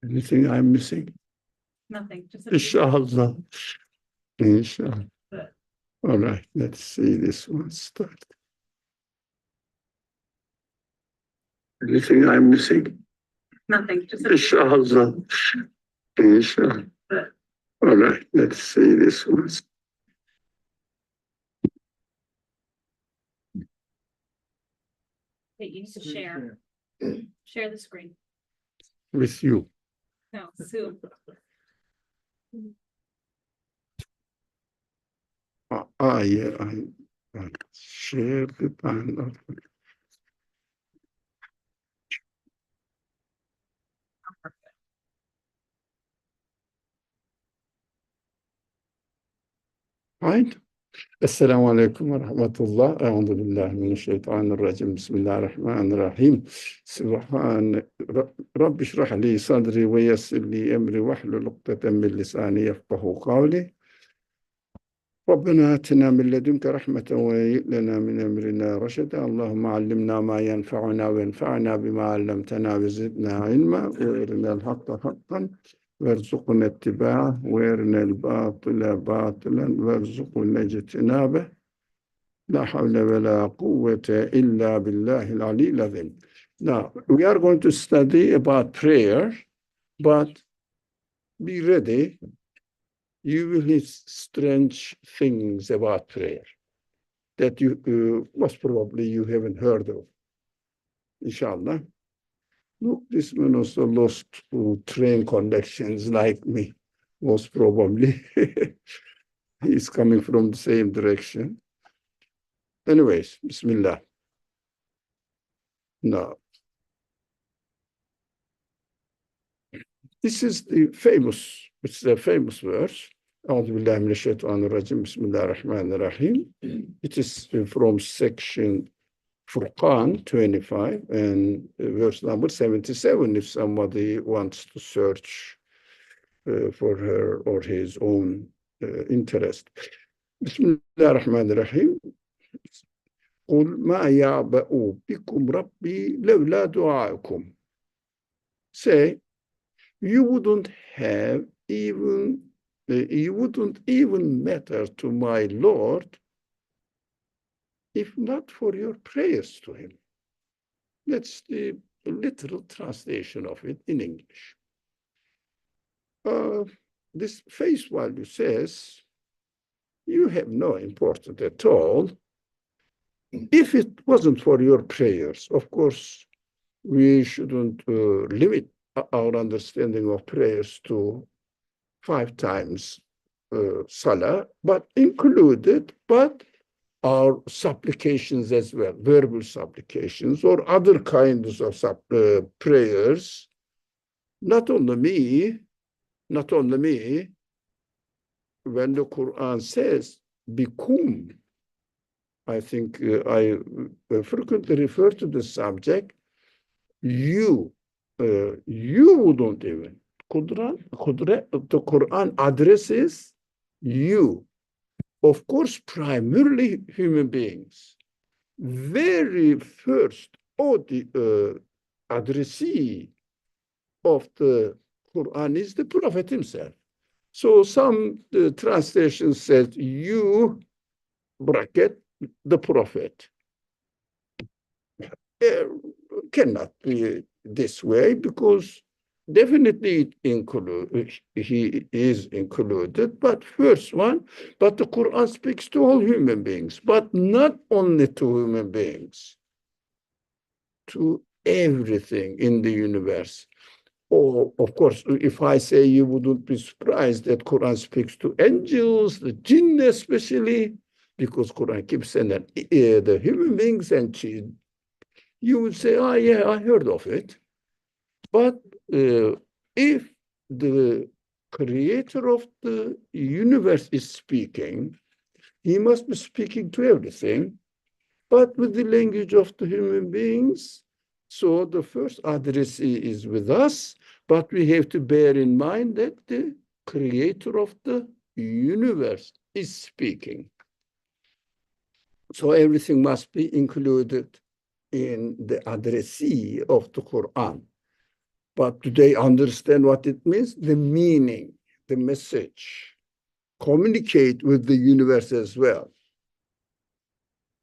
Anything I'm missing? Nothing, just. Inshallah. Inshallah. All right, let's see this one start. Anything I'm missing? Nothing, just. Inshallah. Inshallah. All right, let's see this one. Hey, you need to share. Share the screen. With you. No, Sue. Yeah, I shared the panel. Right? السلام عليكم ورحمة الله أعوذ بالله من الشيطان الرجيم بسم الله الرحمن الرحيم سبحان رب اشرح لي صدري ويسر لي أمري واحلل عقدة من لساني يفقهوا قولي ربنا آتنا من لدنك رحمة وهيئ لنا من أمرنا رشدا اللهم علمنا ما ينفعنا وانفعنا بما علمتنا وزدنا علما وارنا الحق حقا وارزقنا اتباعه وارنا الباطل باطلا وارزقنا اجتنابه لا حول ولا قوة إلا بالله العلي العظيم. Now, we are going to study about prayer, but be ready. You will hear strange things about prayer that you most probably you haven't heard of. Inshallah. Look, this man also lost train connections like me, most probably. He's coming from the same direction. Anyways, Bismillah. Now, this is it's a famous verse. أعوذ بالله من الشيطان الرجيم بسم الله الرحمن الرحيم. It is from section Furqan 25 and verse number 77 if somebody wants to search for her or his own interest. بسم الله الرحمن الرحيم. قل ما يعبأ بكم ربي لولا دعاءكم. Say, you wouldn't even matter to my Lord if not for your prayers to him. That's the literal translation of it in English. This face value says, you have no importance at all. If it wasn't for your prayers, of course, we shouldn't limit our understanding of prayers to 5 times salah, but our supplications as well, verbal supplications or other kinds of prayers. Not only me, when the Quran says, bikum, I think I frequently refer to the subject, you wouldn't even. The Quran addresses you. Of course, primarily human beings. Very first, the addressee of the Quran is the Prophet himself. So some translations said, you, bracket, the Prophet. Cannot be this way because definitely he is included, but the Quran speaks to all human beings, but not only to human beings, to everything in the universe. Or, of course, if I say you wouldn't be surprised that Quran speaks to angels, the jinn especially, because Quran keeps saying that the human beings and jinn, you would say, oh yeah, I heard of it. But if the creator of the universe is speaking, he must be speaking to everything, but with the language of the human beings. So the first addressee is with us, but we have to bear in mind that the creator of the universe is speaking. So everything must be included in the addressee of the Quran. But do they understand what it means? The meaning, the message. Communicate with the universe as well.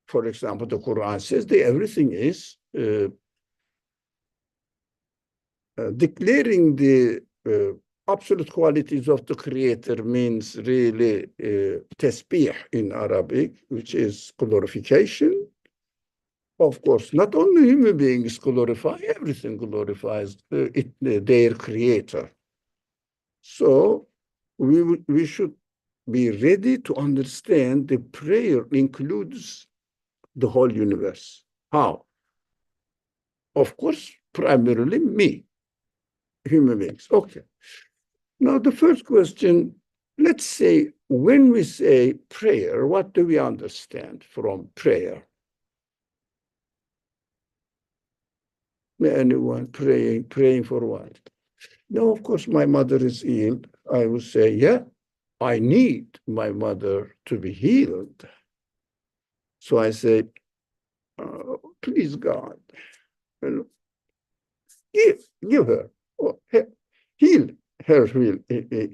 For example, the Quran says that everything is declaring the absolute qualities of the Creator means really tasbih in Arabic, which is glorification. Of course, not only human beings glorify, everything glorifies their Creator. So we should be ready to understand the prayer includes the whole universe. How? Of course, primarily me, human beings. Okay. Now, the first question, let's say, when we say prayer, what do we understand from prayer? Anyone praying for what? No, of course, my mother is ill. I would say, yeah, I need my mother to be healed. So I say, please, God, give her, or heal her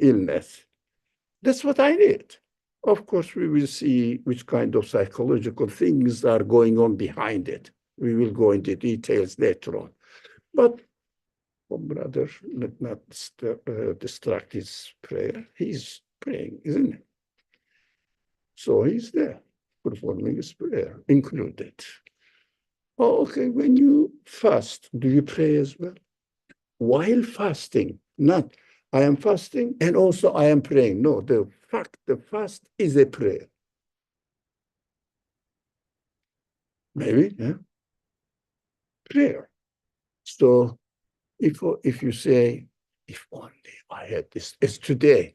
illness. That's what I need. Of course, we will see which kind of psychological things are going on behind it. We will go into details later on. But, oh, brother, let not distract his prayer. He's praying, isn't he? So he's there, performing his prayer, included. Oh, okay, when you fast, do you pray as well? While fasting, not I am fasting and also I am praying. No, the fast is a prayer. Maybe, yeah? Prayer. So if you say, if only I had this, it's today,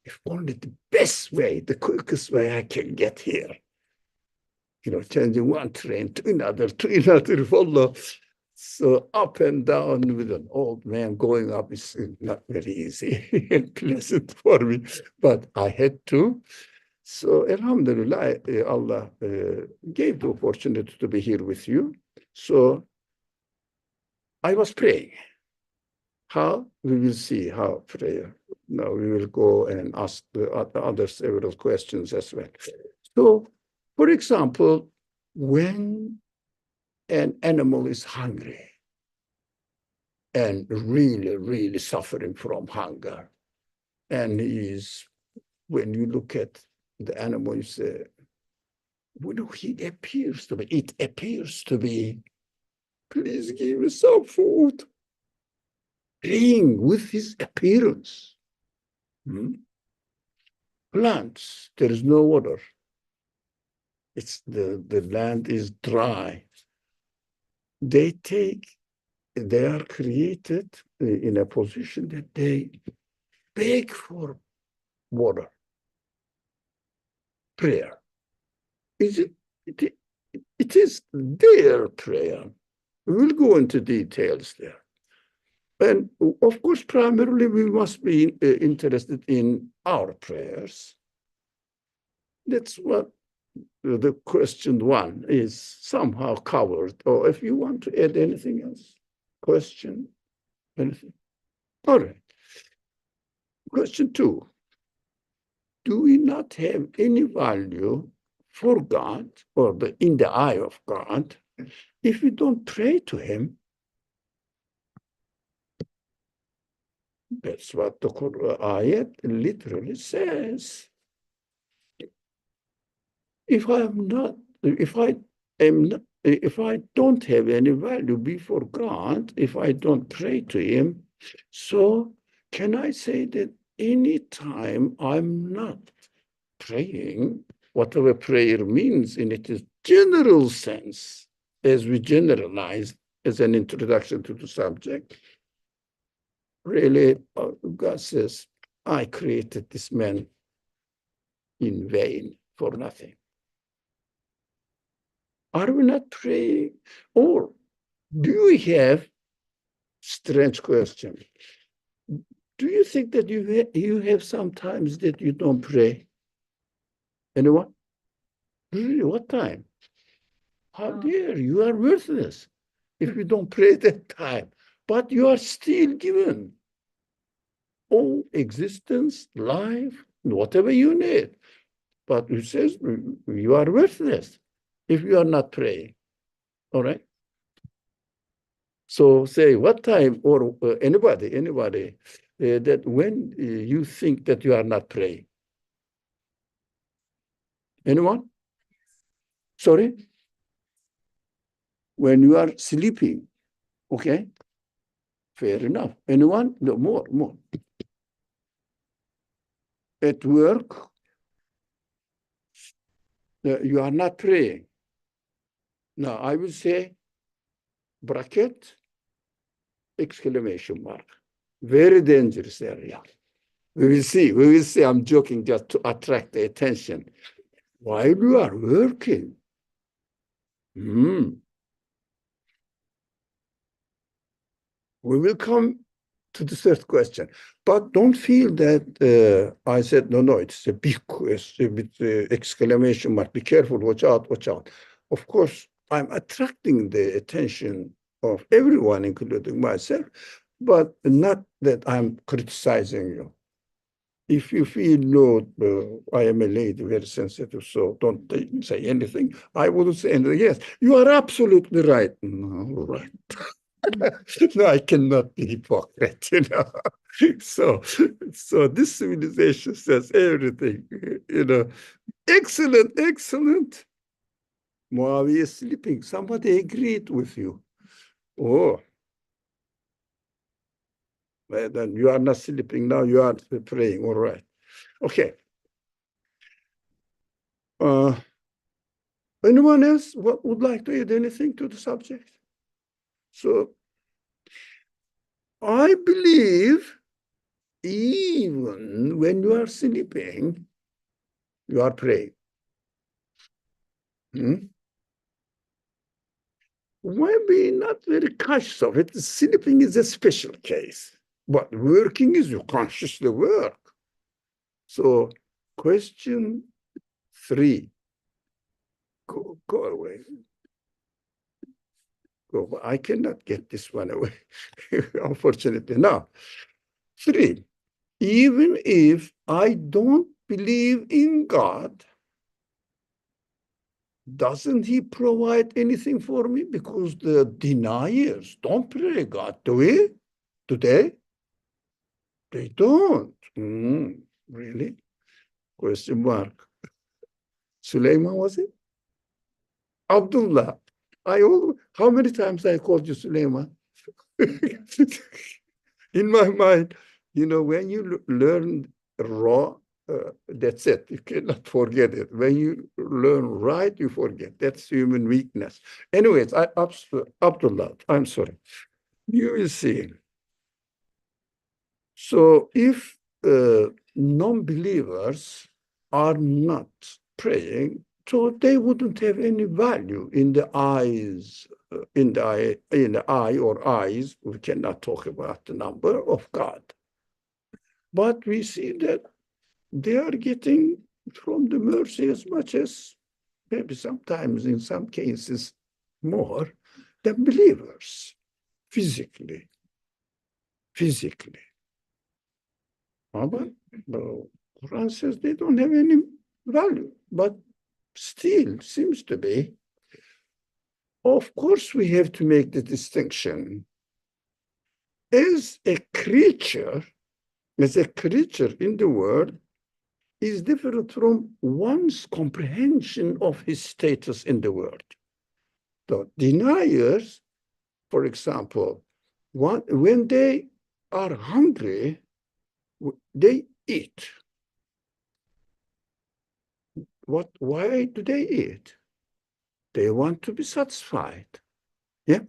if only the best way, the quickest way I can get here. Changing one train to another, follow. So up and down with an old man going up is not very easy and pleasant for me, but I had to. So Alhamdulillah, Allah gave the opportunity to be here with you. So I was praying. How? We will see how prayer. Now we will go and ask the other several questions as well. So, for example, when an animal is hungry and really, really suffering from hunger, and when you look at the animal, you say, it appears to be, please give me some food. Playing with his appearance. Plants, there is no water. The land is dry. They are created in a position that they beg for water. Prayer. It is their prayer. We will go into details there. And of course, primarily, we must be interested in our prayers. That's what the question one is somehow covered. Or if you want to add anything else, question, anything? All right. Question two. Do we not have any value for God or in the eye of God if we don't pray to him? That's what the ayat literally says. If I don't have any value before God, if I don't pray to him, so can I say that any time I'm not praying, whatever prayer means in its general sense, as we generalize as an introduction to the subject, really, God says, I created this man in vain for nothing. Are we not praying? Or do we have, strange question, do you think that you have sometimes that you don't pray? Anyone? Really, what time? How dare you are worthless if you don't pray that time. but you are still given all existence, life, whatever you need. But it says you are worthless if you are not praying. All right. So say what time, or anybody, that when you think that you are not praying. Anyone? Sorry? When you are sleeping. Okay. Fair enough. Anyone? No, more. At work, you are not praying. Now, I will say bracket, exclamation mark. Very dangerous area. We will see. I'm joking just to attract the attention. While you are working, we will come to the third question. But don't feel that I said, no, it's a big question with exclamation mark. Be careful, watch out. Of course, I'm attracting the attention of everyone, including myself, but not that I'm criticizing you. If you feel, no, I am a lady, very sensitive, so don't say anything, I wouldn't say anything. Yes, you are absolutely right. No, right. No, I cannot be hypocrite, So this civilization says everything, Excellent. Muawiya is sleeping. Somebody agreed with you. Oh, well, then you are not sleeping now. You are praying. All right. Okay. Anyone else would like to add anything to the subject? So I believe even when you are sleeping, you are praying. Maybe not very conscious of it. Sleeping is a special case, but working is you consciously work. So question 3. Go away. Go. I cannot get this one away, unfortunately. Now, 3. Even if I don't believe in God, doesn't he provide anything for me? Because the deniers don't pray God, do we? Do they? They don't. Really? Question mark. Sulaiman, was it? Abdullah. How many times I called you Sulaiman? In my mind, when you learn raw, that's it. You cannot forget it. When you learn right, you forget. That's human weakness. Anyways, Abdullah, I'm sorry. You will see. So if non-believers are not praying, so they wouldn't have any value in the eyes, in the eye or eyes. We cannot talk about the number of God. But we see that they are getting from the mercy as much as, maybe sometimes in some cases more, than believers physically. But the Quran says they don't have any value, but still seems to be. Of course, we have to make the distinction. As a creature in the world, is different from one's comprehension of his status in the world. The deniers, for example, when they are hungry, they eat. Why do they eat? They want to be satisfied. Yeah.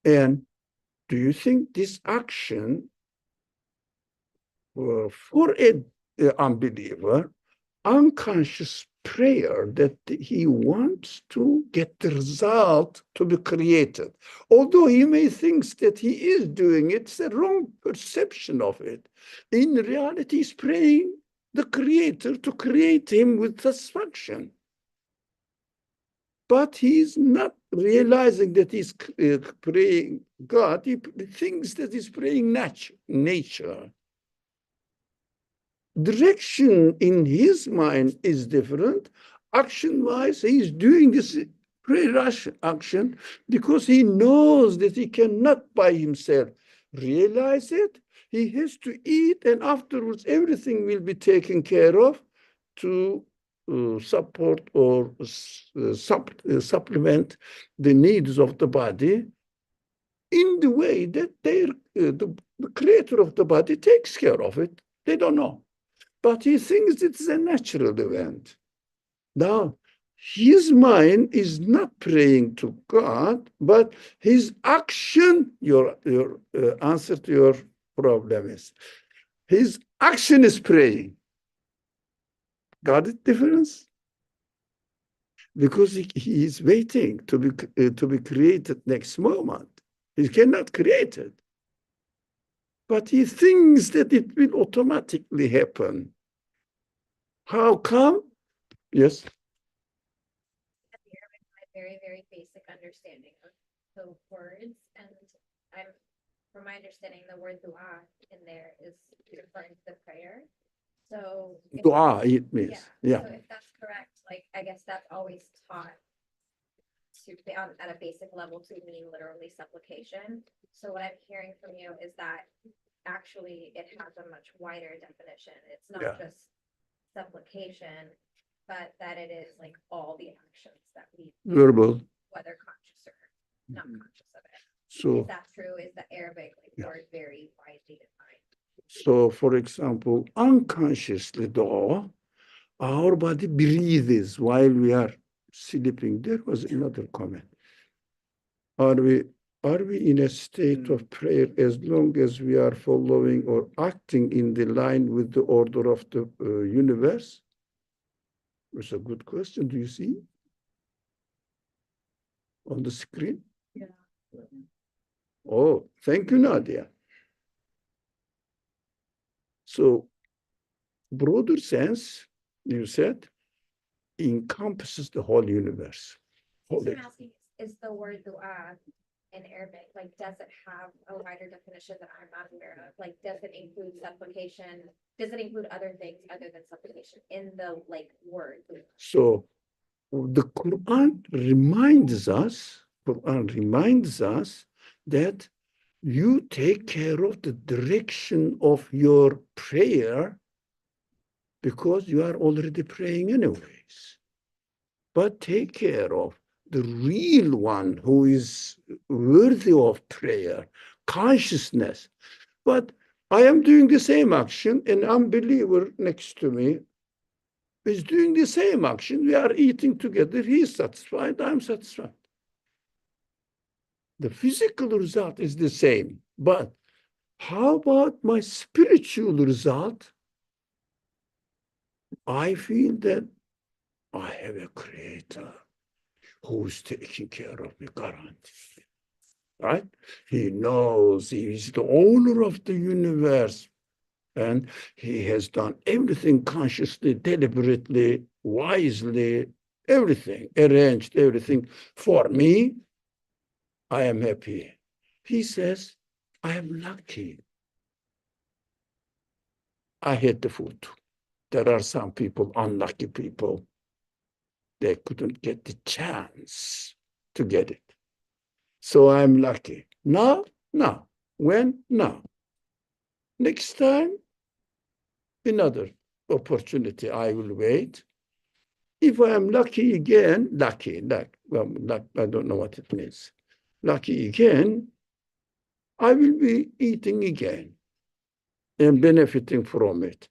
And do you think this action for an unbeliever, unconscious prayer that he wants to get the result to be created? Although he may think that he is doing it, it's a wrong perception of it. In reality, he's praying the Creator to create him with satisfaction. But he's not realizing that he's praying God, he thinks that he's praying nature. Direction in his mind is different. Action-wise, he's doing this prayer action because he knows that he cannot by himself realize it. He has to eat, and afterwards everything will be taken care of to support or supplement the needs of the body in the way that the creator of the body takes care of it. They don't know. But he thinks it's a natural event. Now, his mind is not praying to God, but his action, your answer to your problem is, his action is praying. Got it difference? Because he is waiting to be created next moment. He cannot create it. But he thinks that it will automatically happen. How come? Yes. Very, very basic understanding of the words, and from my understanding, the word dua in there is referring to the prayer. So Dua, it means, yeah. So if that's correct, like, I guess that's always taught to be at a basic level to mean literally supplication. So what I'm hearing from you is that actually it has a much wider definition. It's not just supplication, but that it is like all the actions that we do, Verbal. whether conscious or not conscious of it. So, Is that true? Is the Arabic word very widely defined? so for example, unconsciously though, our body breathes while we are sleeping. There was another comment. Are we in a state of prayer as long as we are following or acting in the line with the order of the universe? It's a good question. Do you see on the screen? Yeah. Oh, thank you, Nadia. So, broader sense, you said, encompasses the whole universe. So I'm asking, is the word dua in Arabic, like, does it have a wider definition that I'm not aware of? Like, does it include supplication? Does it include other things other than supplication in the like word? So the Quran reminds us that you take care of the direction of your prayer because you are already praying anyways. But take care of the real one who is worthy of prayer, consciousness. But I am doing the same action, an unbeliever next to me is doing the same action. We are eating together. He is satisfied. I'm satisfied. The physical result is the same. But how about my spiritual result? I feel that I have a creator who's taking care of me, guaranteed. Right? He knows he is the owner of the universe. And he has done everything consciously, deliberately, wisely, everything, arranged everything for me. I am happy. He says, I am lucky. I had the food. There are some people, unlucky people, they couldn't get the chance to get it. So I'm lucky. Now. When? Now. Next time, another opportunity, I will wait. If I am lucky again, luck, I don't know what it means. Lucky again, I will be eating again and benefiting from it.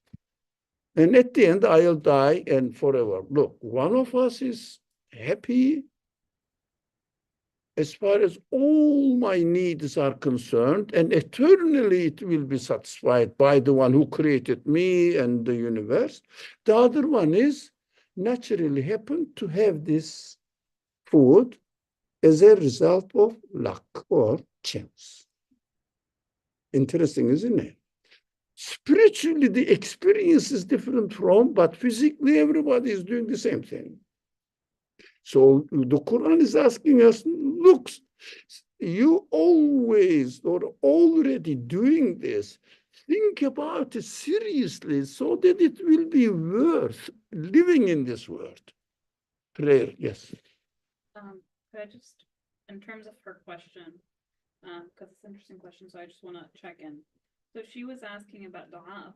And at the end, I'll die and forever. Look, one of us is happy as far as all my needs are concerned, and eternally it will be satisfied by the one who created me and the universe. The other one is naturally happened to have this food as a result of luck or chance. Interesting, isn't it? Spiritually, the experience is different from, but physically, everybody is doing the same thing. So the Quran is asking us, look, you always or already doing this. Think about it seriously so that it will be worth living in this world. Prayer, yes. Could I just, in terms of her question, because it's an interesting question, so I just want to check in. So she was asking about dua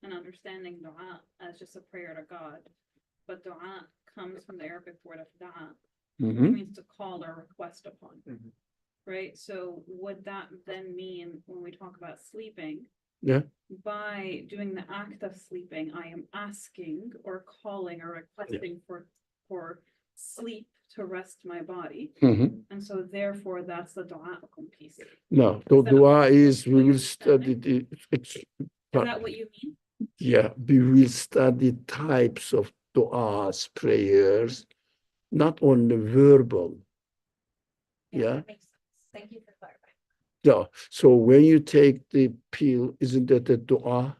and understanding dua as just a prayer to God, but dua comes from the Arabic word of da'a, which means to call or request upon, right? So would that then mean when we talk about sleeping, by doing the act of sleeping, I am asking or calling or requesting for sleep to rest my body, and so therefore that's the dua piece. No, the dua is we will study the. Is that what you mean? Yeah, we will study types of du'as, prayers, not only verbal. Yeah. That makes sense. Thank you for clarifying. Yeah. So when you take the pill, isn't that a dua?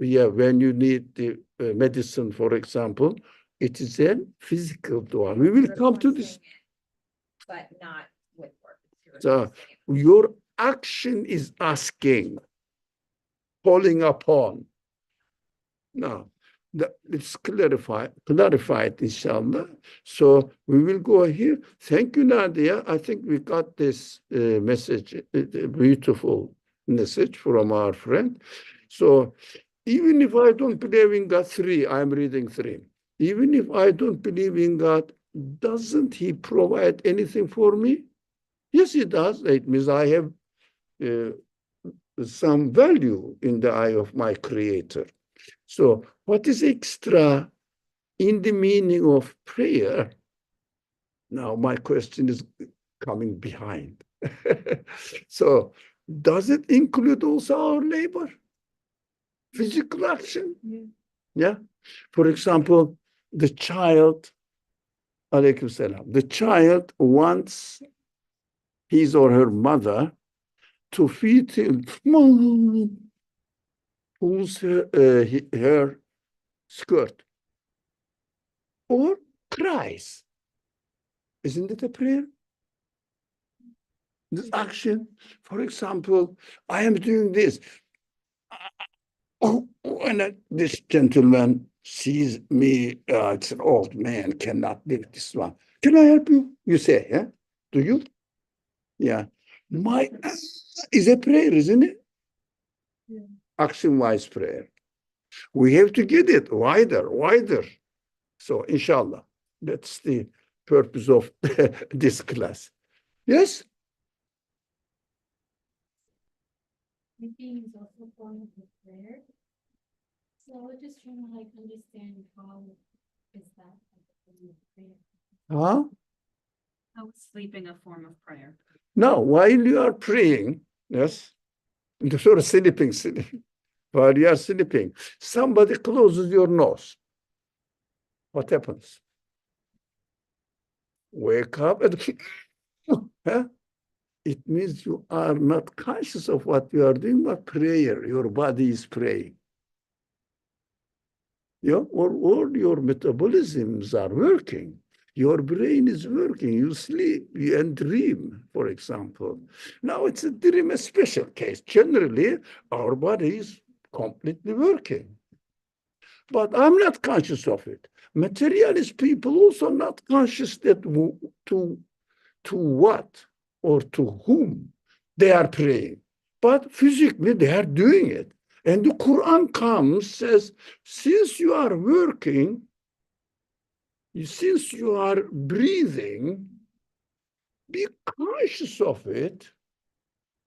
Yeah. When you need the medicine, for example, it is a physical dua. We will come to this. But not with words. So your action is asking, calling upon. Now, it's clarified, inshallah. So we will go here. Thank you, Nadia. I think we got this message, a beautiful message from our friend. So even if I don't believe in God, 3, I'm reading 3. Even if I don't believe in God, doesn't he provide anything for me? Yes, he does. It means I have some value in the eye of my creator. So what is extra in the meaning of prayer? Now my question is coming behind. So does it include also our labor? Physical action? Yeah. For example, the child, alaykum salam, the child wants his or her mother to feed him, pulls her skirt or cries. Isn't it a prayer? This action, for example, I am doing this. When this gentleman sees me, it's an old man, cannot lift this one. Can I help you? You say, yeah? Do you? Yeah. My is a prayer, isn't it? Yeah. Action-wise prayer. We have to get it wider. So, inshallah, that's the purpose of this class. Yes? Sleeping is also a form of prayer. So I was just trying to understand how is that a form of prayer? Huh? How is sleeping a form of prayer? No, while you are praying, yes, sort of sleeping, while you are sleeping, somebody closes your nose. What happens? Wake up and huh? It means you are not conscious of what you are doing, but prayer. Your body is praying. Yeah, or all your metabolisms are working. Your brain is working. You sleep and dream, for example. Now it's a dream, a special case. Generally, our body is completely working. But I'm not conscious of it. Materialist people also not conscious that to what or to whom they are praying. But physically, they are doing it. And the Quran comes, says, since you are working, since you are breathing, be conscious of it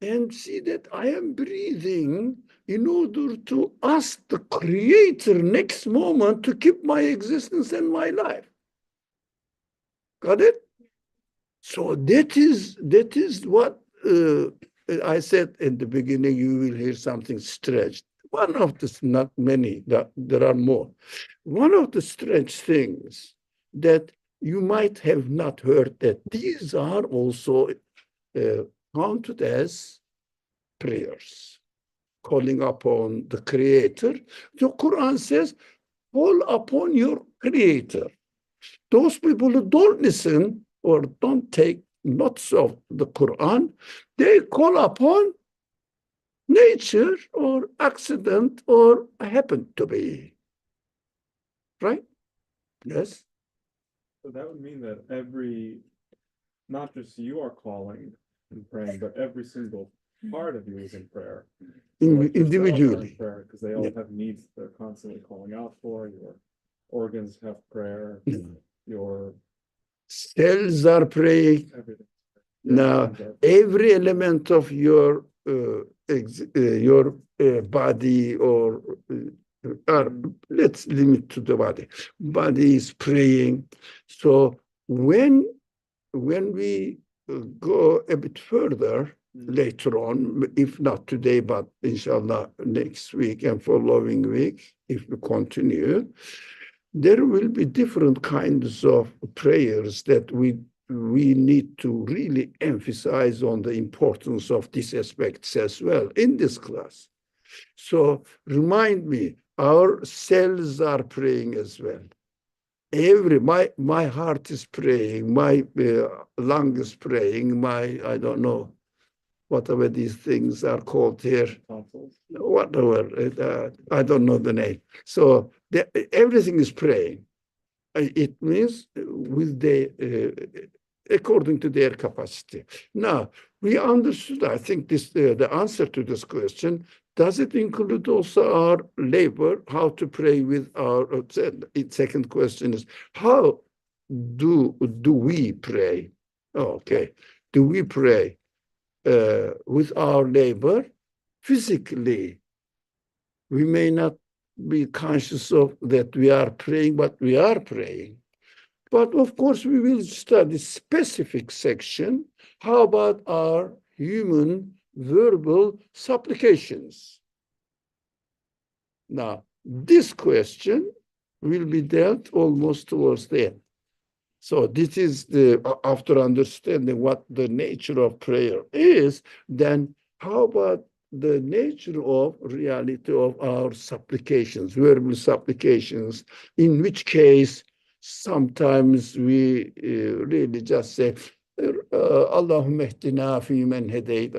and see that I am breathing in order to ask the Creator next moment to keep my existence and my life. Got it? So that is what I said in the beginning. You will hear something strange. One of the, not many, there are more. One of the strange things that you might have not heard, that these are also counted as prayers, calling upon the Creator. The Quran says, call upon your Creator. Those people who don't listen or don't take notes of the Quran, they call upon nature or accident or happen to be. Right? Yes. So that would mean that not just you are calling and praying, but every single part of you is in prayer. Individually. Because they all Yeah. have needs they're constantly calling out for. Your organs have prayer. Mm. Your Cells are praying. everything. Now, every element of your body or let's limit to the body. Body is praying. So when we go a bit further later on, if not today, but inshallah next week and following week, if we continue, there will be different kinds of prayers that we need to really emphasize on the importance of these aspects as well in this class. So remind me, our cells are praying as well. My heart is praying, my lung is praying, I don't know, whatever these things are called here, Tonsils. whatever, I don't know the name. So everything is praying. It means with according to their capacity. Now, we understood, I think the answer to this question, does it include also our labor, how to pray with our, second question is, how do we pray? Okay, do we pray with our labor physically? We may not be conscious of that we are praying, but we are praying. But of course, we will study specific section. How about our human verbal supplications? Now, this question will be dealt almost towards the end. So this is after understanding what the nature of prayer is, then how about the nature of reality of our supplications, verbal supplications, in which case sometimes we really just say, Allahumma ihdina fi man hadayt.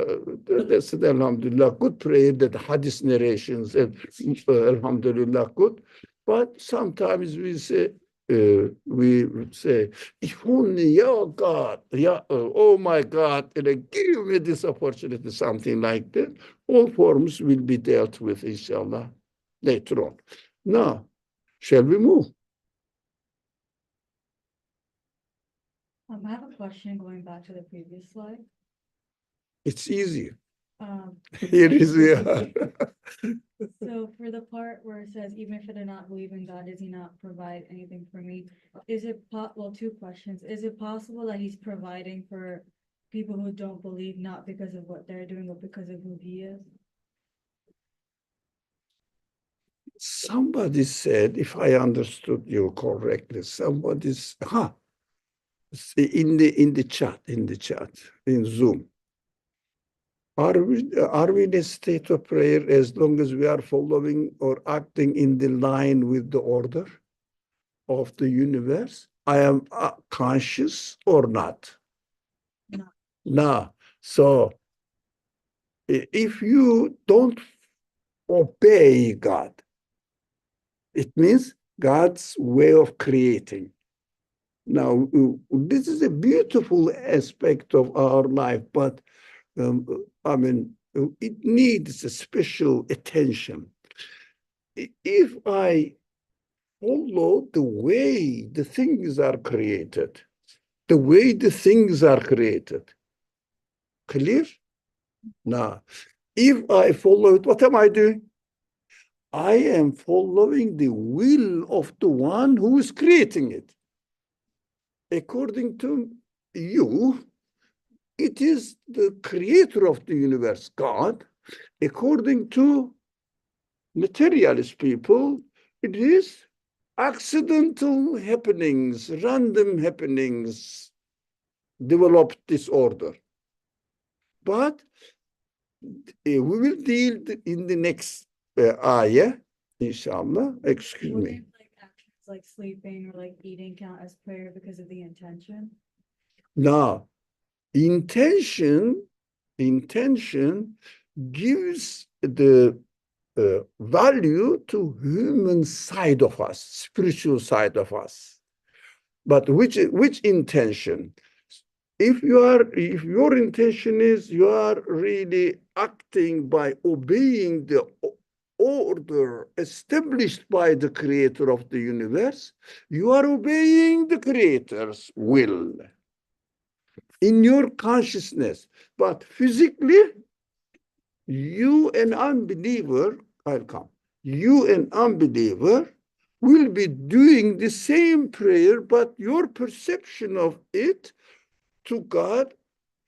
That's it, alhamdulillah, good prayer, that hadith narrations, alhamdulillah, good. But sometimes we say, if only your God, oh my God, give me this opportunity, something like that. All forms will be dealt with, inshallah, later on. Now, shall we move? I have a question going back to the previous slide. It's easy. Um, Here is we are. So for the part where it says, even if I do not believe in God, does he not provide anything for me? Is it, well, two questions. Is it possible that he's providing for people who don't believe, not because of what they're doing, but because of who he is? Somebody said, if I understood you correctly, somebody's, in the chat, in Zoom. Are we in a state of prayer as long as we are following or acting in the line with the order of the universe? I am conscious or not? No. No. So if you don't obey God, it means God's way of creating. Now, this is a beautiful aspect of our life, but I mean, it needs a special attention. If I follow the way the things are created, clear? Now, if I follow it, what am I doing? I am following the will of the one who is creating it. According to you, it is the creator of the universe, God. According to materialist people, it is accidental happenings, random happenings developed this order. But we will deal in the next ayah, inshallah. Excuse me. Wouldn't like actions like sleeping or like eating count as prayer because of the intention? Now, intention gives the value to human side of us, spiritual side of us. But which intention? If your intention is you are really acting by obeying the order established by the creator of the universe, you are obeying the creator's will in your consciousness. But physically, you an unbeliever, I'll come, you an unbeliever will be doing the same prayer, but your perception of it to God,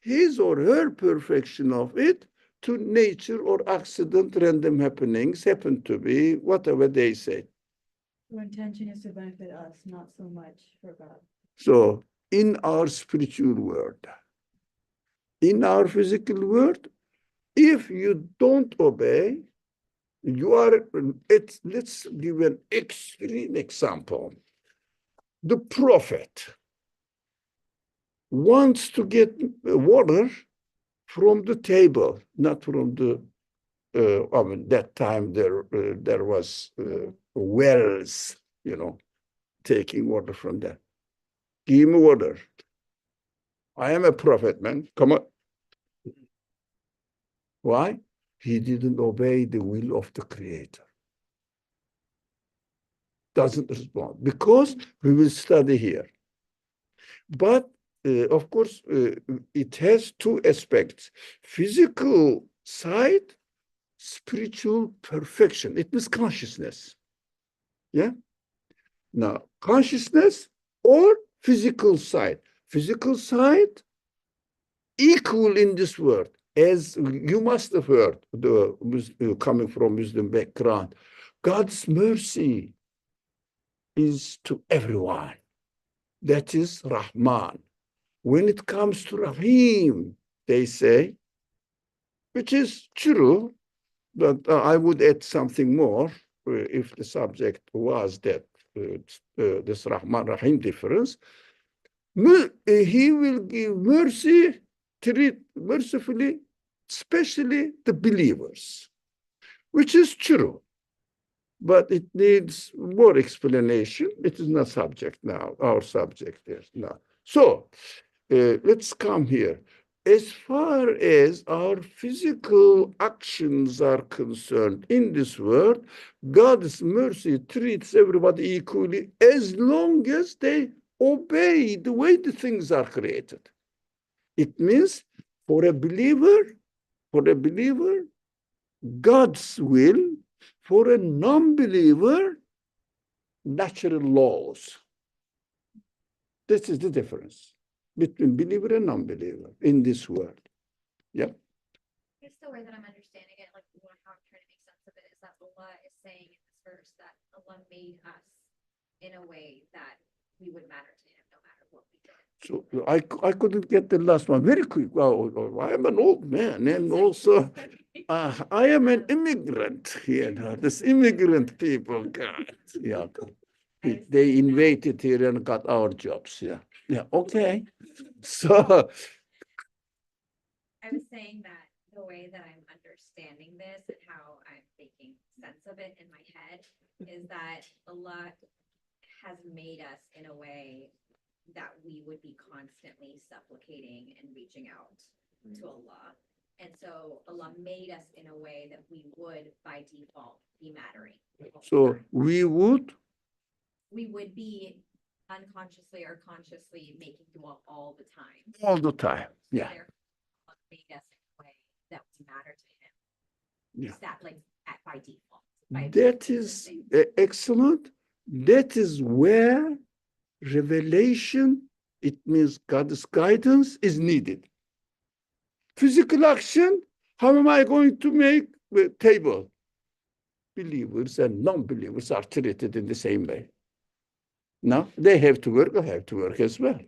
his or her perfection of it, to nature or accident, random happenings, happen to be, whatever they say. Your intention is to benefit us, not so much for God. So in our spiritual world, in our physical world, if you don't obey, you are, let's give an extreme example. The prophet wants to get water from the table, not from the, I mean, that time there was wells, taking water from there. Give me water. I am a prophet, man. Come on. Why? He didn't obey the will of the creator. Doesn't respond. Because we will study here. But of course, it has two aspects. Physical side, spiritual perfection. It means consciousness. Yeah? Now, consciousness or physical side. Physical side, equal in this world. As you must have heard, coming from Muslim background, God's mercy is to everyone. That is Rahman. When it comes to Rahim, they say, which is true, but I would add something more if the subject was that this Rahman Rahim difference. He will give mercy, treat mercifully, especially the believers, which is true. But it needs more explanation. It is not subject now, our subject is now. So let's come here. As far as our physical actions are concerned in this world, God's mercy treats everybody equally as long as they obey the way the things are created. It means for a believer, God's will, for a non-believer, natural laws. This is the difference between believer and non-believer in this world. Yeah. I guess the way that I'm understanding it, like how I'm trying to make sense of it, is that Allah is saying in this verse that Allah made us in a way that we would matter to him no matter what we did. So I couldn't get the last one very quick. Well, I am an old man, and also I am an immigrant here. This immigrant people, God, yeah, they invaded here and got our jobs. Yeah. Okay. So I was saying that the way that I'm understanding this and how I'm making sense of it in my head is that Allah has made us in a way that we would be constantly supplicating and reaching out to Allah. And so Allah made us in a way that we would by default be mattering. so we would. We would be unconsciously or consciously making dua all the time. All the time. Yeah. Therefore, Allah made us in a way that we matter to him. Yeah. That like by default. That is excellent. That is where revelation, it means God's guidance, is needed. Physical action, how am I going to make the table? Believers and non-believers are treated in the same way. Now, they have to work, I have to work as well.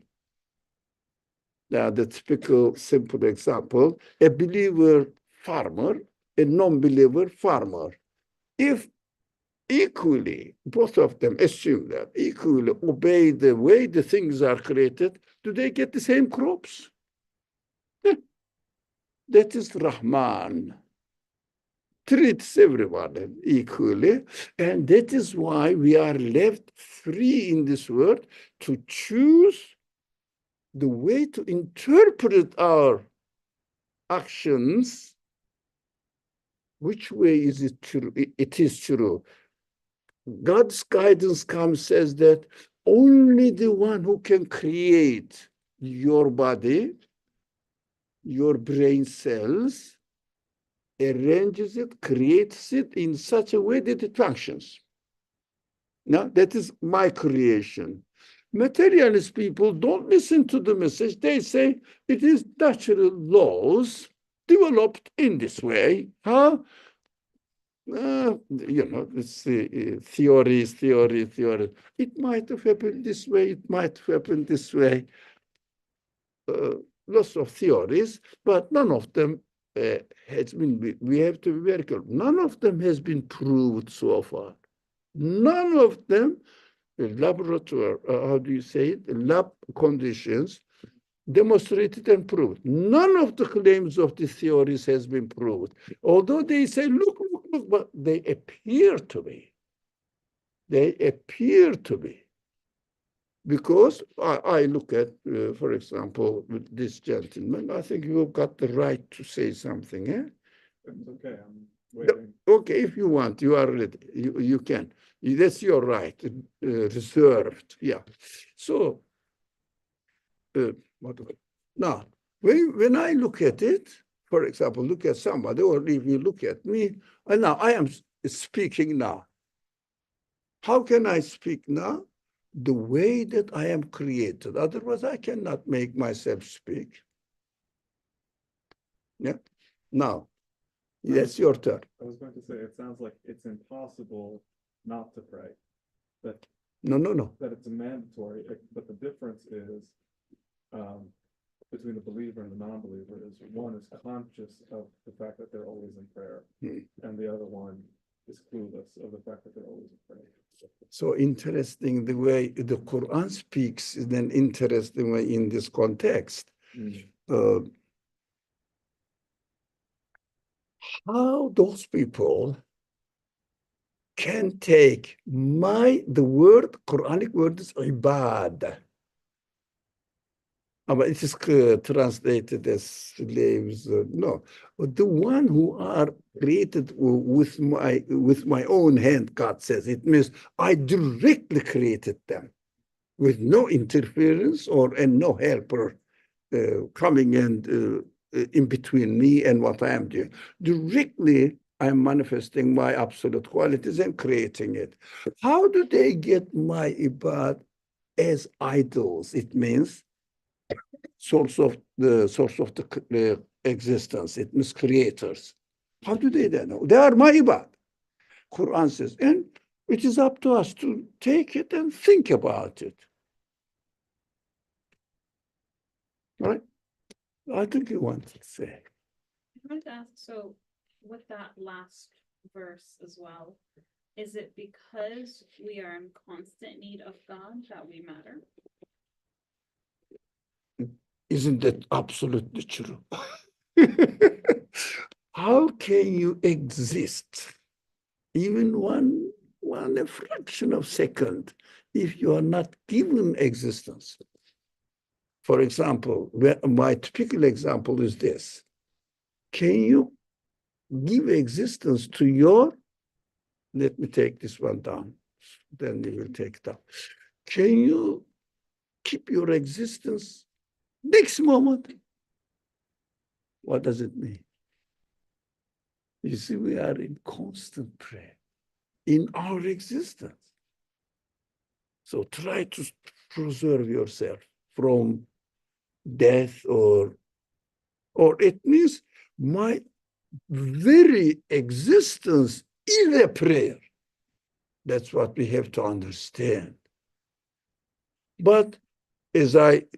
Now, the typical simple example, a believer farmer, a non-believer farmer. If equally, both of them assume that, equally obey the way the things are created, do they get the same crops? That is Rahman. Treats everyone equally. And that is why we are left free in this world to choose the way to interpret our actions. Which way is it true? It is true. God's guidance comes, says that only the one who can create your body, your brain cells, arranges it, creates it in such a way that it functions. Now, that is my creation. Materialist people don't listen to the message. They say it is natural laws developed in this way. How? It's theory. It might have happened this way. It might have happened this way. Lots of theories, but none of them has been. We have to be very careful. None of them has been proved so far. None of them, laboratory, how do you say it? Lab conditions demonstrated and proved. None of the claims of the theories has been proved. Although they say, look, but they appear to be. They appear to be. Because I look at, for example, with this gentleman, I think you've got the right to say something. Eh? It's okay, I'm waiting. Okay, if you want, you are ready. You can. That's your right, reserved. Yeah. So, now, when I look at it, for example, look at somebody, or if you look at me, and now I am speaking now. How can I speak now? The way that I am created. Otherwise, I cannot make myself speak. Yeah. Now, that's your turn. I was going to say, it sounds like it's impossible not to pray. That No. that it's a mandatory, but the difference is between the believer and the non-believer is one is conscious of the fact that they're always in prayer, and the other one is clueless of the fact that they're always in prayer. So interesting the way the Quran speaks in an interesting way in this context. How those people can take the word, Quranic word is ibad. But it is translated as slaves. No, but the one who are created with my own hand, God says, it means I directly created them with no interference and no helper coming in between me and what I am doing. Directly, I'm manifesting my absolute qualities and creating it. How do they get my ibad as idols? It means source of the existence. It means creators. How do they know? They are my ibad. Quran says, and it is up to us to take it and think about it. Right? I think you want to say. I wanted to ask, so with that last verse as well, is it because we are in constant need of God that we matter? Isn't that absolutely true? How can you exist even one fraction of second if you are not given existence? For example, my typical example is this. Can you give existence to let me take this one down, then you will take it down. Can you keep your existence next moment? What does it mean? You see, we are in constant prayer in our existence. So try to preserve yourself from death or it means my very existence is a prayer. That's what we have to understand. But as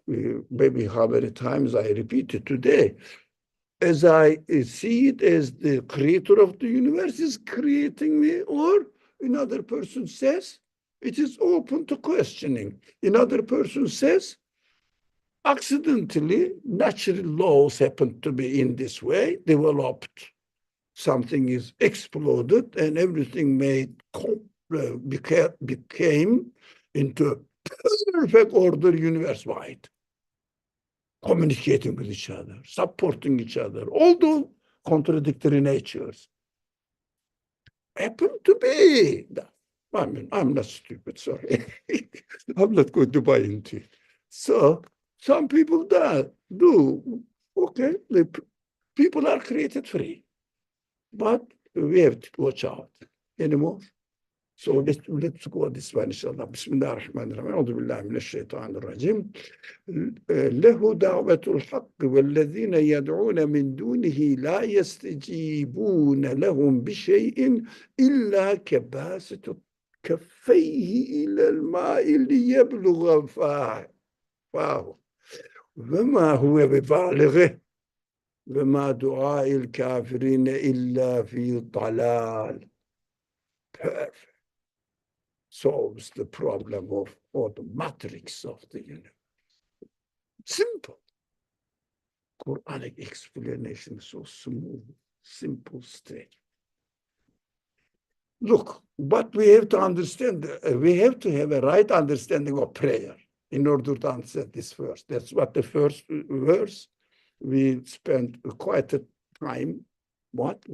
maybe how many times I repeat it today, as I see it as the creator of the universe is creating me, or Another person says it is open to questioning. Another person says accidentally natural laws happen to be in this way developed. Something is exploded and everything became into perfect order universe-wide, communicating with each other, supporting each other, although contradictory natures happen to be. I mean, I'm not stupid, sorry. I'm not going to buy into it. So some people do. Okay, people are created free, but we have to watch out anymore. So let's go this one, inshallah. Bismillah ar-Rahman ar-Rahim. A'udhu billahi minash shaitanir rajim. له دعوة الحق والذين يدعون من دونه لا يستجيبون لهم بشيء إلا كباسط كفيه إلى الماء ليبلغ فاه وما هو ببالغه وما دعاء الكافرين إلا في ضلال. Perfect. Solves the problem of, or the matrix of the universe. Simple. Qur'anic explanation, so smooth, simple, straight. Look, but we have to understand, we have to have a right understanding of prayer in order to understand this verse. That's what the first verse, we spent quite a time. What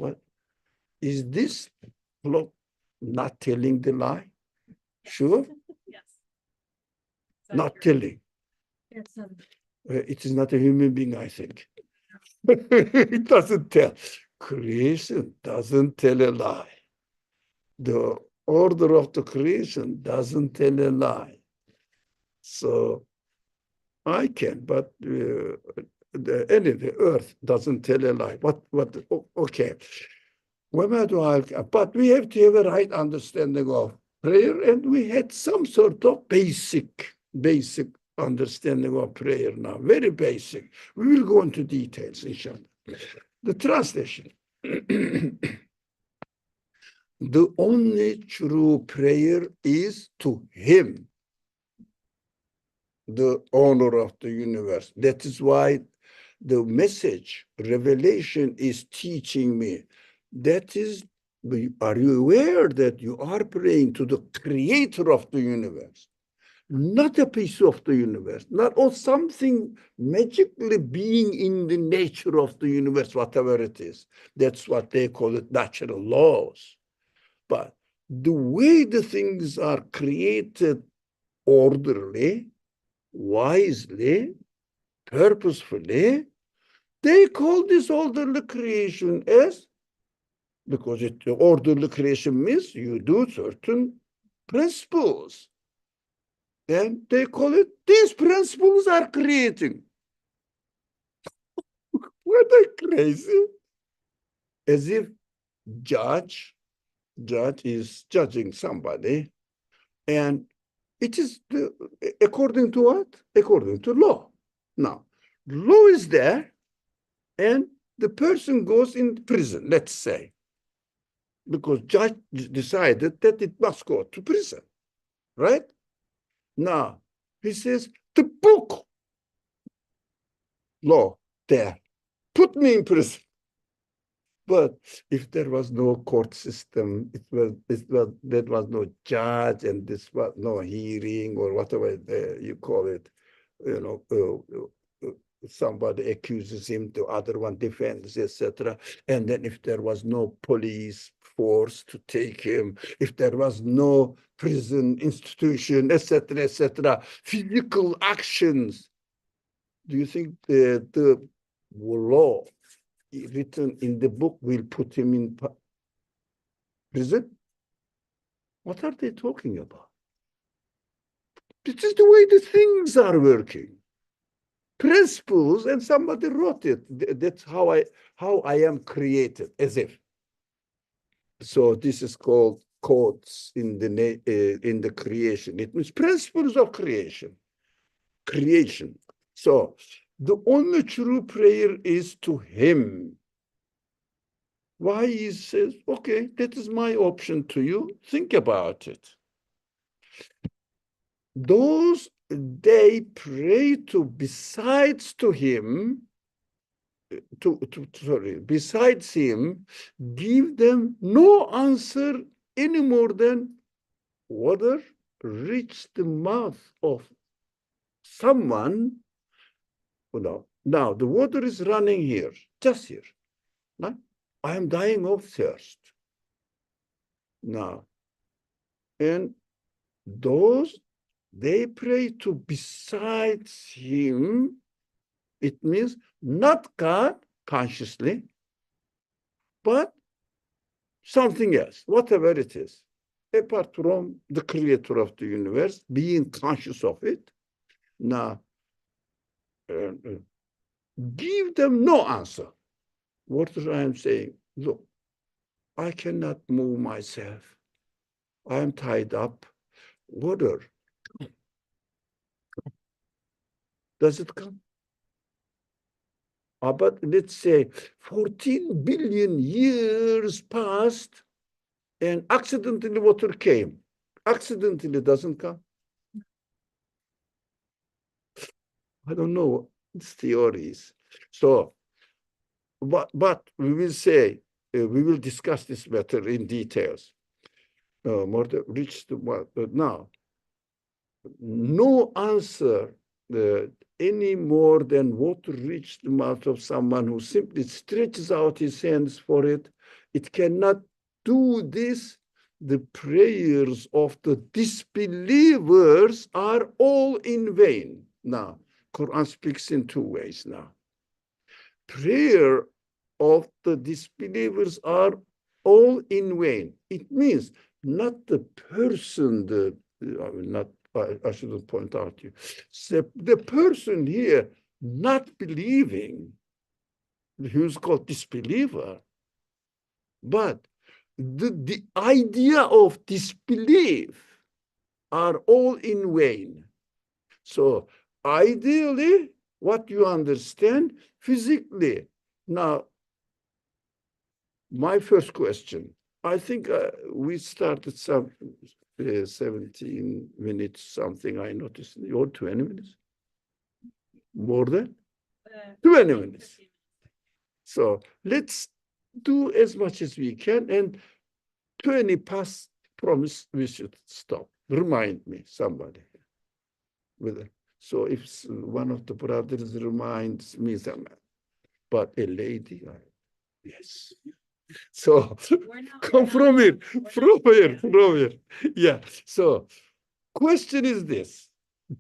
is this block not telling the lie? Sure? Yes. Not telling. Yes, It is not a human being, I think. It doesn't tell. Creation doesn't tell a lie. The order of the creation doesn't tell a lie. So I can, but anyway, earth doesn't tell a lie. Okay. But we have to have a right understanding of prayer, and we had some sort of basic understanding of prayer now, very basic. We will go into details, inshallah. The translation. The only true prayer is to Him, the owner of the universe. That is why the message, revelation is teaching me. That is, are you aware that you are praying to the creator of the universe? Not a piece of the universe, not or something magically being in the nature of the universe, whatever it is. That's what they call it, natural laws. But the way the things are created orderly, wisely, purposefully, they call this orderly creation as, because orderly creation means you do certain principles. And they call it, these principles are creating. Were they crazy? As if judge is judging somebody, and it is according to what? According to law. Now, law is there, and the person goes in prison, let's say, because judge decided that it must go to prison, right? Now, he says, the book law there, put me in prison. But if there was no court system, there was no judge, and this was no hearing or whatever you call it, somebody accuses him, the other one defends, etc. And then if there was no police force to take him, if there was no prison institution, etc., physical actions, do you think the law written in the book will put him in prison? What are they talking about? This is the way the things are working. Principles, and somebody wrote it. That's how I am created, as if. So this is called codes in the creation. It means principles of creation. Creation. So the only true prayer is to Him. Why he says, okay, that is my option to you. Think about it. Those they pray to besides to him, besides him, give them no answer any more than water reach the mouth of someone. Now the water is running here, just here. Right? I am dying of thirst. Now, and those they pray to besides him, it means not God consciously, but something else, whatever it is, apart from the creator of the universe, being conscious of it. Now, give them no answer. What I am saying, look, I cannot move myself. I am tied up. Water, does it come? But let's say 14 billion years passed and accidentally water came. Accidentally doesn't come. I don't know its theories. So, but we will say, we will discuss this better in details. More reach to what now. No answer any more than water reach the mouth of someone who simply stretches out his hands for it. It cannot do this. The prayers of the disbelievers are all in vain. Now, Quran speaks in two ways now. Prayer of the disbelievers are all in vain. It means not the person, I shouldn't point out to you. So the person here not believing, who's called disbeliever, but the idea of disbelief are all in vain. So ideally, what you understand physically. Now, my first question, I think we started some 17 minutes something, I noticed, or 20 minutes? More than? 20 minutes. So let's do as much as we can, and 20 past, promise we should stop. Remind me, somebody. So if one of the brothers reminds me, but a lady, yes. So come from here, from here. Yeah. So question is this,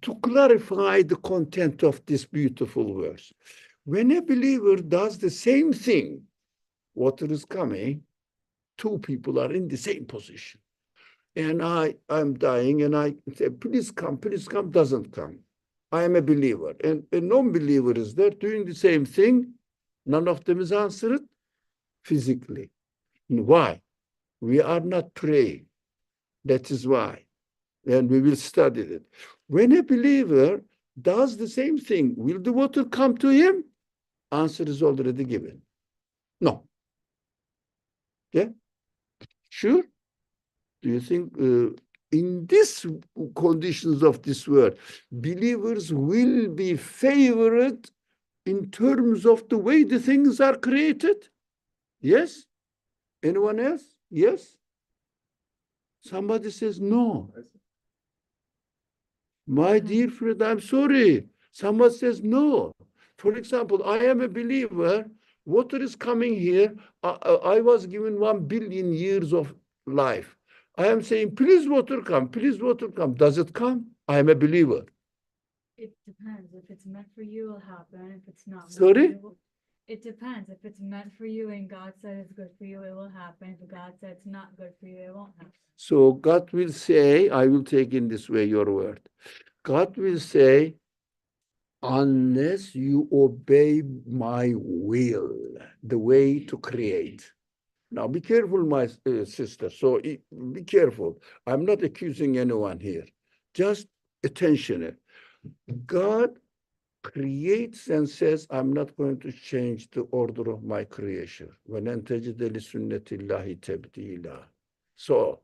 to clarify the content of this beautiful verse. When a believer does the same thing, water is coming, two people are in the same position. And I'm dying and I say, please come, doesn't come. I am a believer. And a non-believer is there doing the same thing. None of them is answered physically. Why? We are not praying. That is why. And we will study it. When a believer does the same thing, will the water come to him? Answer is already given. No. Yeah? Sure? Do you think in these conditions of this world, believers will be favored in terms of the way the things are created? Yes? Anyone else? Yes? Somebody says no. My dear friend, I'm sorry. Someone says no. For example, I am a believer. Water is coming here. I was given 1 billion years of life. I am saying, please water come, please water come. Does it come? I am a believer. It depends. If it's meant for you, it'll happen. If it's not. Sorry? It depends. If it's meant for you and God said it's good for you, it will happen. If God said it's not good for you, it won't happen. So God will say, I will take in this way your word. God will say, unless you obey my will, the way to create. Now, be careful, my sister. So be careful. I'm not accusing anyone here. Just attention. God creates and says, I'm not going to change the order of my creation. وَلَنْ تَجِدَ لِسُنَّةِ اللَّهِ تَبْدِيلًا. So,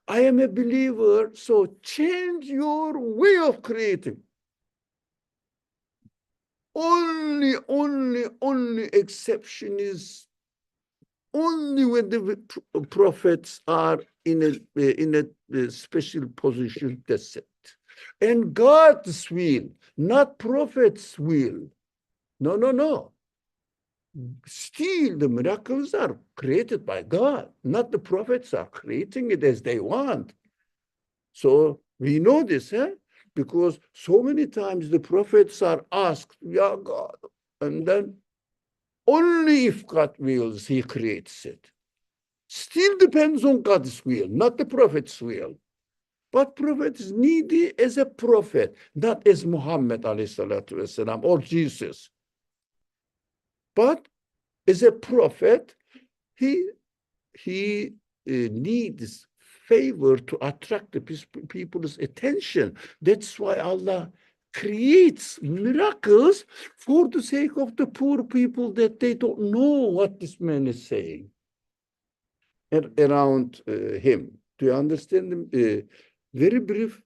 I am a believer, so change your way of creating. Only exception is only when the prophets are in a special position, that's it. And God's will, not prophet's will. No. Still, the miracles are created by God, not the prophets are creating it as they want. So we know this, because so many times the prophets are asked, yeah, God, and then only if God wills, he creates it. Still depends on God's will, not the prophet's will. But prophet is needy as a prophet, not as Muhammad والسلام, or Jesus. But as a prophet, he needs favor to attract the people's attention. That's why Allah creates miracles for the sake of the poor people, that they don't know what this man is saying around him. Do you understand? Very brief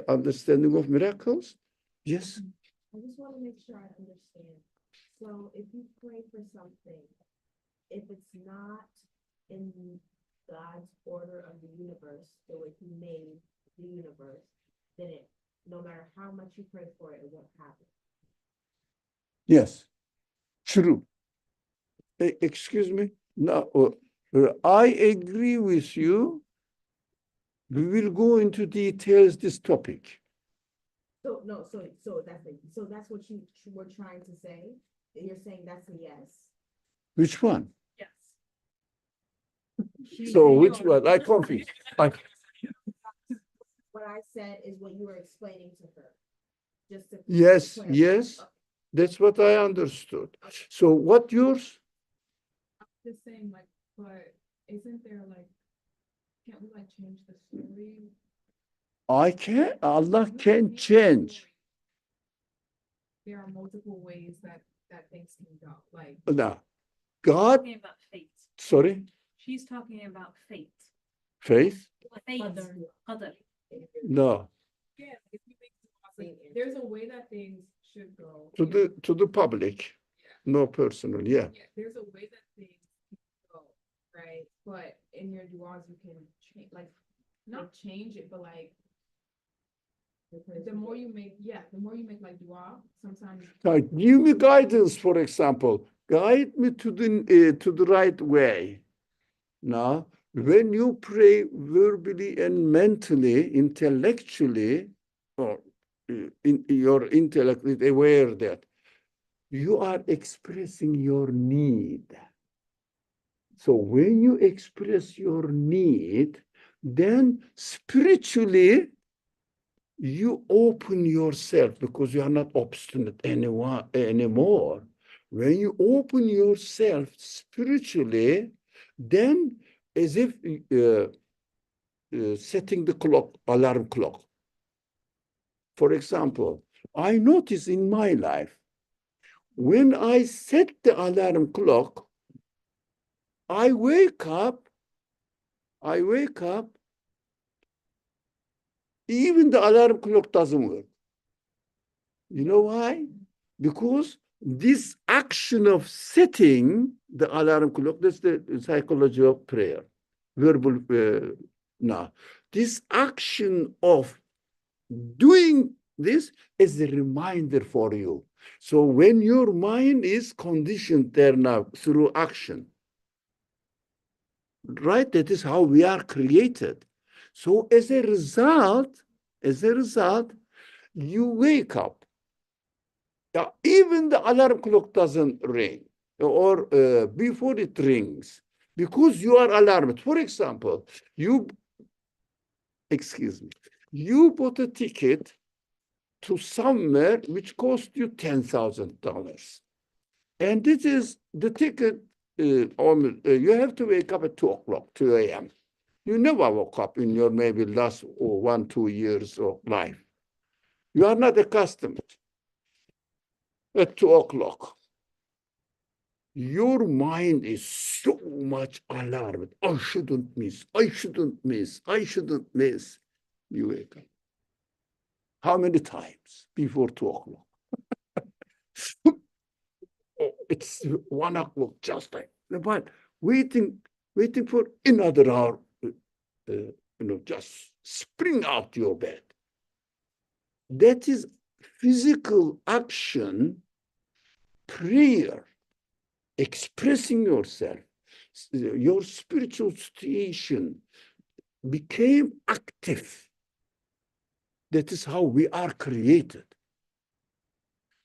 understanding of miracles? Yes. I just want to make sure I understand. So if you pray for something, if it's not in God's order of the universe, the way he made the universe, then it, no matter how much you pray for it, it won't happen. Yes, true. Excuse me. No, I agree with you. We will go into details this topic. So no, so that's what you were trying to say. You're saying that's a yes. Which one? Yes. So which one? I confused. What I said is what you were explaining to her. Just to Yes, clarify. yes. Okay. That's what I understood. So what yours? Just saying, like, but isn't there like, can't we like change the story? I can. Allah can change. There are multiple ways that things can go, like. No, God. Talking about fate. Sorry, She's talking about fate. faith. Fate. Qadar. Qadar. No, Yeah, if you make like, there's a way that things should go. to the public, no personal. Yeah. Yeah, there's a way that things can go, right? But in your duas, you can change, like, not change it, but like, the more you make like dua, sometimes. Now, give me guidance, for example. Guide me to the right way. Now, when you pray verbally and mentally, intellectually, or in your intellect is aware that you are expressing your need. So when you express your need, then spiritually, you open yourself, because you are not obstinate anymore. When you open yourself spiritually, then as if setting the clock, alarm clock. For example, I notice in my life, when I set the alarm clock, I wake up, even the alarm clock doesn't work. You know why? Because this action of setting the alarm clock, that's the psychology of prayer, verbal. Now, this action of doing this is a reminder for you. So when your mind is conditioned there now through action, right? That is how we are created. So as a result, you wake up. Even the alarm clock doesn't ring, or before it rings, because you are alarmed. For example, you bought a ticket to somewhere which cost you $10,000. And this is the ticket, you have to wake up at 2 o'clock, 2 a.m. You never woke up in your maybe last 1-2 years of life. You are not accustomed. at 2 o'clock. Your mind is so much alarmed. I shouldn't miss. I shouldn't miss. I shouldn't miss. You wake up. How many times before 2 o'clock? It's 1 o'clock, just like, but waiting for another hour, just spring out your bed. That is physical action, prayer, expressing yourself. Your spiritual situation became active. That is how we are created.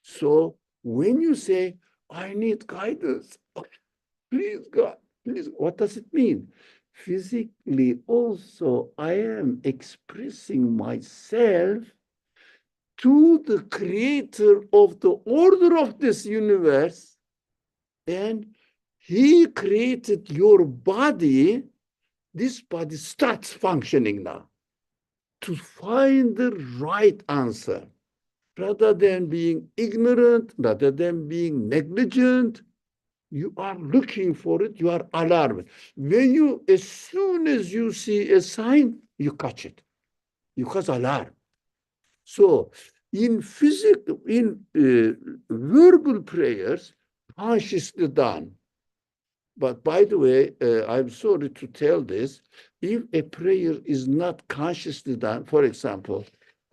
So when you say, I need guidance, please, God, please, what does it mean? Physically, also, I am expressing myself to the creator of the order of this universe, and he created your body. This body starts functioning now to find the right answer, rather than being ignorant, rather than being negligent. You are looking for it, you are alarmed. As soon as you see a sign, you catch it. You cause alarm. So in verbal prayers, consciously done. But by the way, I'm sorry to tell this, if a prayer is not consciously done, for example,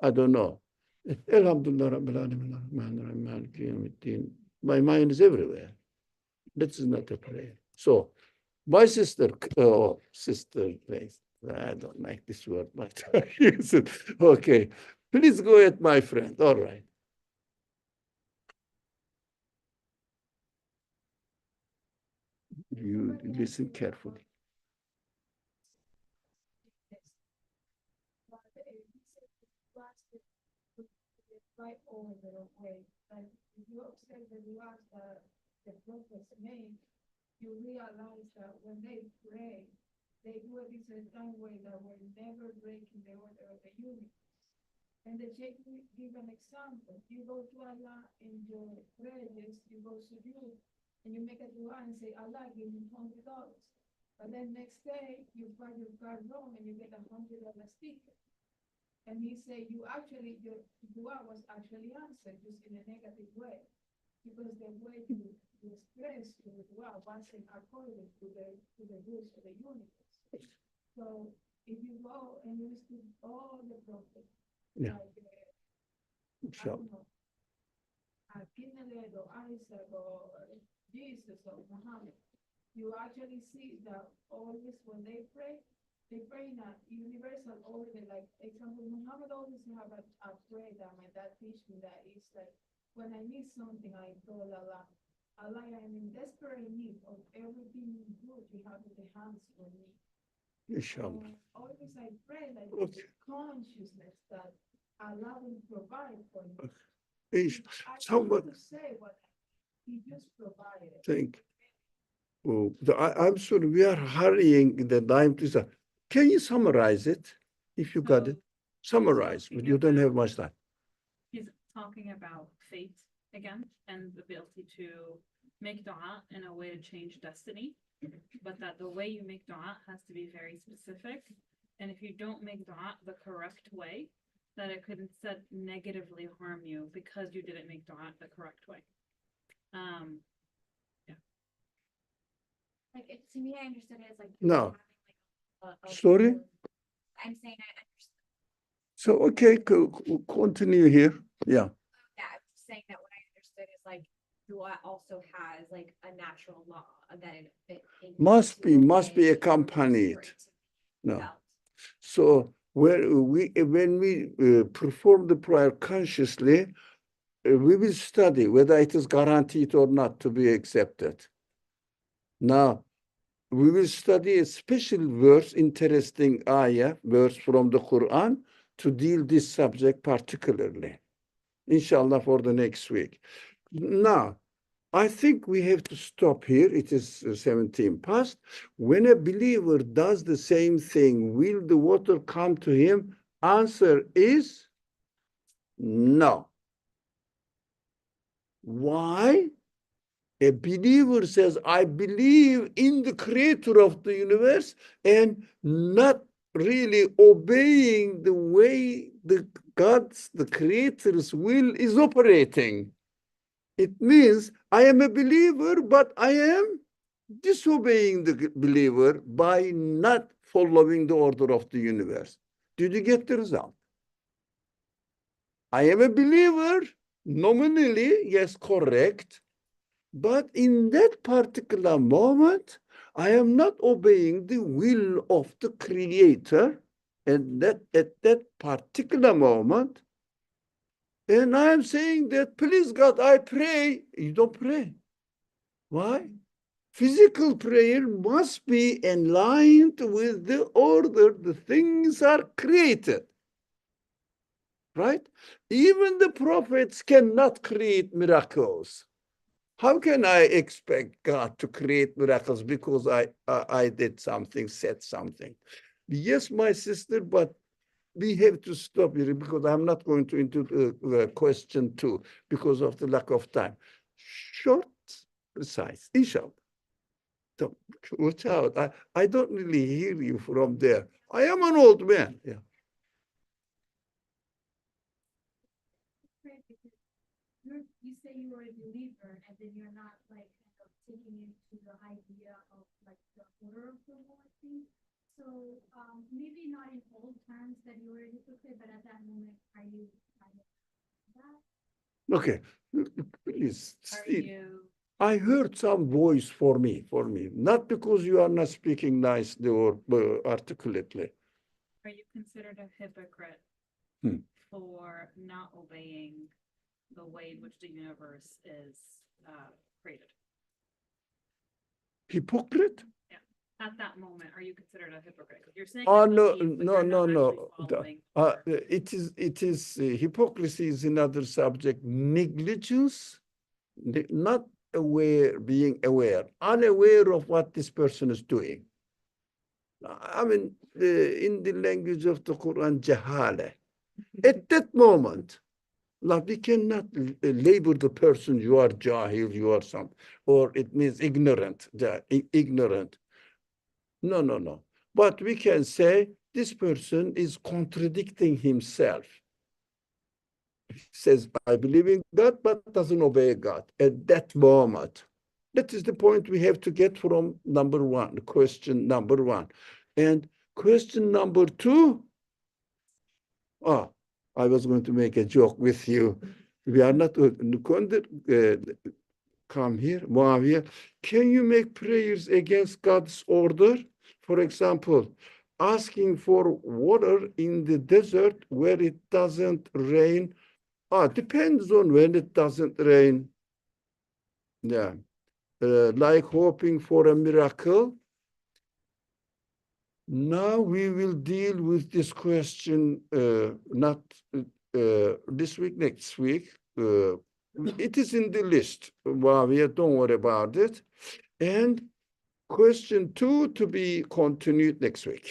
I don't know, Elhamdülillah Rabbil Alemin, Rahmanir-Rahim, Maliki Yevmiddin, my mind is everywhere. This is not a prayer. So my sister, I don't like this word, but I use it. Okay, please go ahead, my friend. All right. You listen carefully. Right over the way, like if you observe the du'as that the prophets made, you realize that when they pray, they do it in a certain way that will never break in the order of the universe. And the Sheikh give an example. You go to Allah in your prayers, you go to you, and you make a dua and say, Allah, give me $100. But then next day, you find your card wrong and you get $100 sticker. And he said, your dua was actually answered just in a negative way. Because the way you express your dua wasn't according to the rules of the universe. So if you go and you listen to all the prophets, Yeah. like, I don't know, Abimelech or Isaac or Jesus or Muhammad, you actually see that always when they pray in a universal order. Like, example, Muhammad always have a prayer that my dad teach me that is like, when I need something, I told Allah, Allah, I am in desperate need of everything good you have in the hands for me. Inshallah. Always I pray like Okay. consciousness that Allah will provide for me. I Somebody, to say what he just provided. thank. Oh, I'm sorry, we are hurrying the time to say. Can you summarize it, if you got it? Summarize, but you don't have much time. He's talking about fate again and the ability to make dua in a way to change destiny, but that the way you make dua has to be very specific. And if you don't make dua the correct way, that it could instead negatively harm you because you didn't make dua the correct way. Like, to me, I understood it as like. No. having, like, Sorry? I'm saying I understand. So, okay, continue here. Yeah. Yeah, I'm just saying that what I understood is like, dua also has like a natural law that it Must be obey accompanied. for it to be No. felt. So when we perform the prayer consciously, we will study whether it is guaranteed or not to be accepted. Now, we will study a special verse, interesting verse from the Quran to deal this subject particularly, inshallah, for the next week. Now, I think we have to stop here. It is 17 past. When a believer does the same thing, will the water come to him? Answer is no. Why? A believer says, I believe in the creator of the universe and not really obeying the way the creator's will is operating. It means I am a believer, but I am disobeying the believer by not following the order of the universe. Did you get the result? I am a believer, nominally, yes, correct. But in that particular moment, I am not obeying the will of the creator. And that at that particular moment, and I am saying that, please God, I pray. You don't pray. Why? Physical prayer must be aligned with the order the things are created. Right? Even the prophets cannot create miracles. How can I expect God to create miracles because I did something, said something? Yes, my sister, but we have to stop here because I'm not going to into the question two because of the lack of time. Short, precise, inshallah. So, watch out. I don't really hear you from there. I am an old man. Yeah. You say you are a believer and then you're not like kind of taking into the idea of like the order of the Lord thing. So maybe not in old terms that you were a hypocrite, but at that moment, are you kind of that? Okay. Please. Are you, I heard some voice for me, not because you are not speaking nicely or articulately. are you considered a hypocrite Hmm. for not obeying the way in which the universe is created? Hypocrite? At that moment, are you considered a hypocrite? Because you're saying Oh, you no, believe, but no, you're no, not no. actually following It is hypocrisy is another subject. Negligence, not aware, being aware, unaware of what this person is doing. I mean, in the language of the Quran, jahale. At that moment, like we cannot label the person, you are jahil, you are some, or it means ignorant, ignorant. No, no, no. But we can say this person is contradicting himself. He says, I believe in God, but doesn't obey God at that moment. That is the point we have to get from number one, question number one. And question number two, I was going to make a joke with you. We are not come here, Muawiyah. Can you make prayers against God's order? For example, asking for water in the desert where it doesn't rain. Depends on when it doesn't rain. Yeah. Like hoping for a miracle. Now we will deal with this question not this week, next week. It is in the list. Muawiyah, don't worry about it. And question two to be continued next week.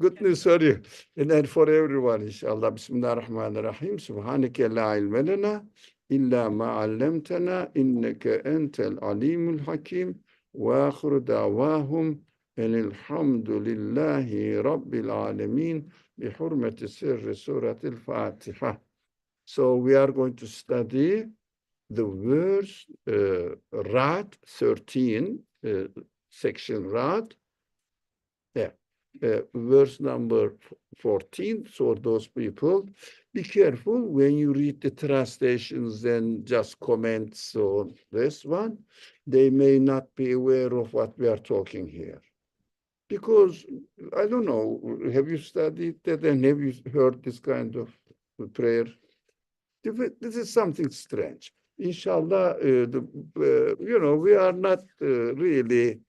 Good news for you. And then for everyone, inshallah. Bismillahirrahmanirrahim. Subhanaka la ilma lana illa ma 'allamtana innaka antal alimul hakim. Wa akhiru da'wahum and alhamdulillahi rabbil alameen bi hurmati sirri surat al-Fatiha. So we are going to study the verse Rad 13, section Rad. Yeah. Verse number 14. So those people, be careful when you read the translations and just comments on this one. They may not be aware of what we are talking here. Because, I don't know, have you studied that and have you heard this kind of prayer? This is something strange. Inshallah, we are not really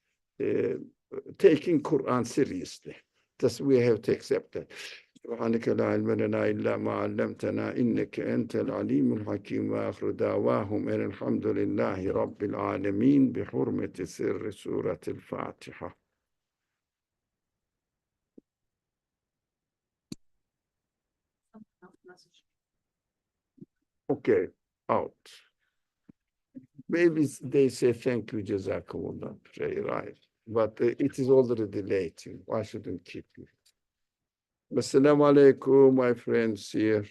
taking Quran seriously. That's we have to accept that. سبحانك لا علم لنا إلا ما علمتنا إنك أنت العليم الحكيم وآخر دعواهم أن الحمد لله رب العالمين بحرمة سر سورة الفاتحة. Someone else messaged. Okay, out. Maybe they say thank you, Jazakumullah, pray, right? But it is already late. I shouldn't keep you. Assalamu alaikum, my friends here.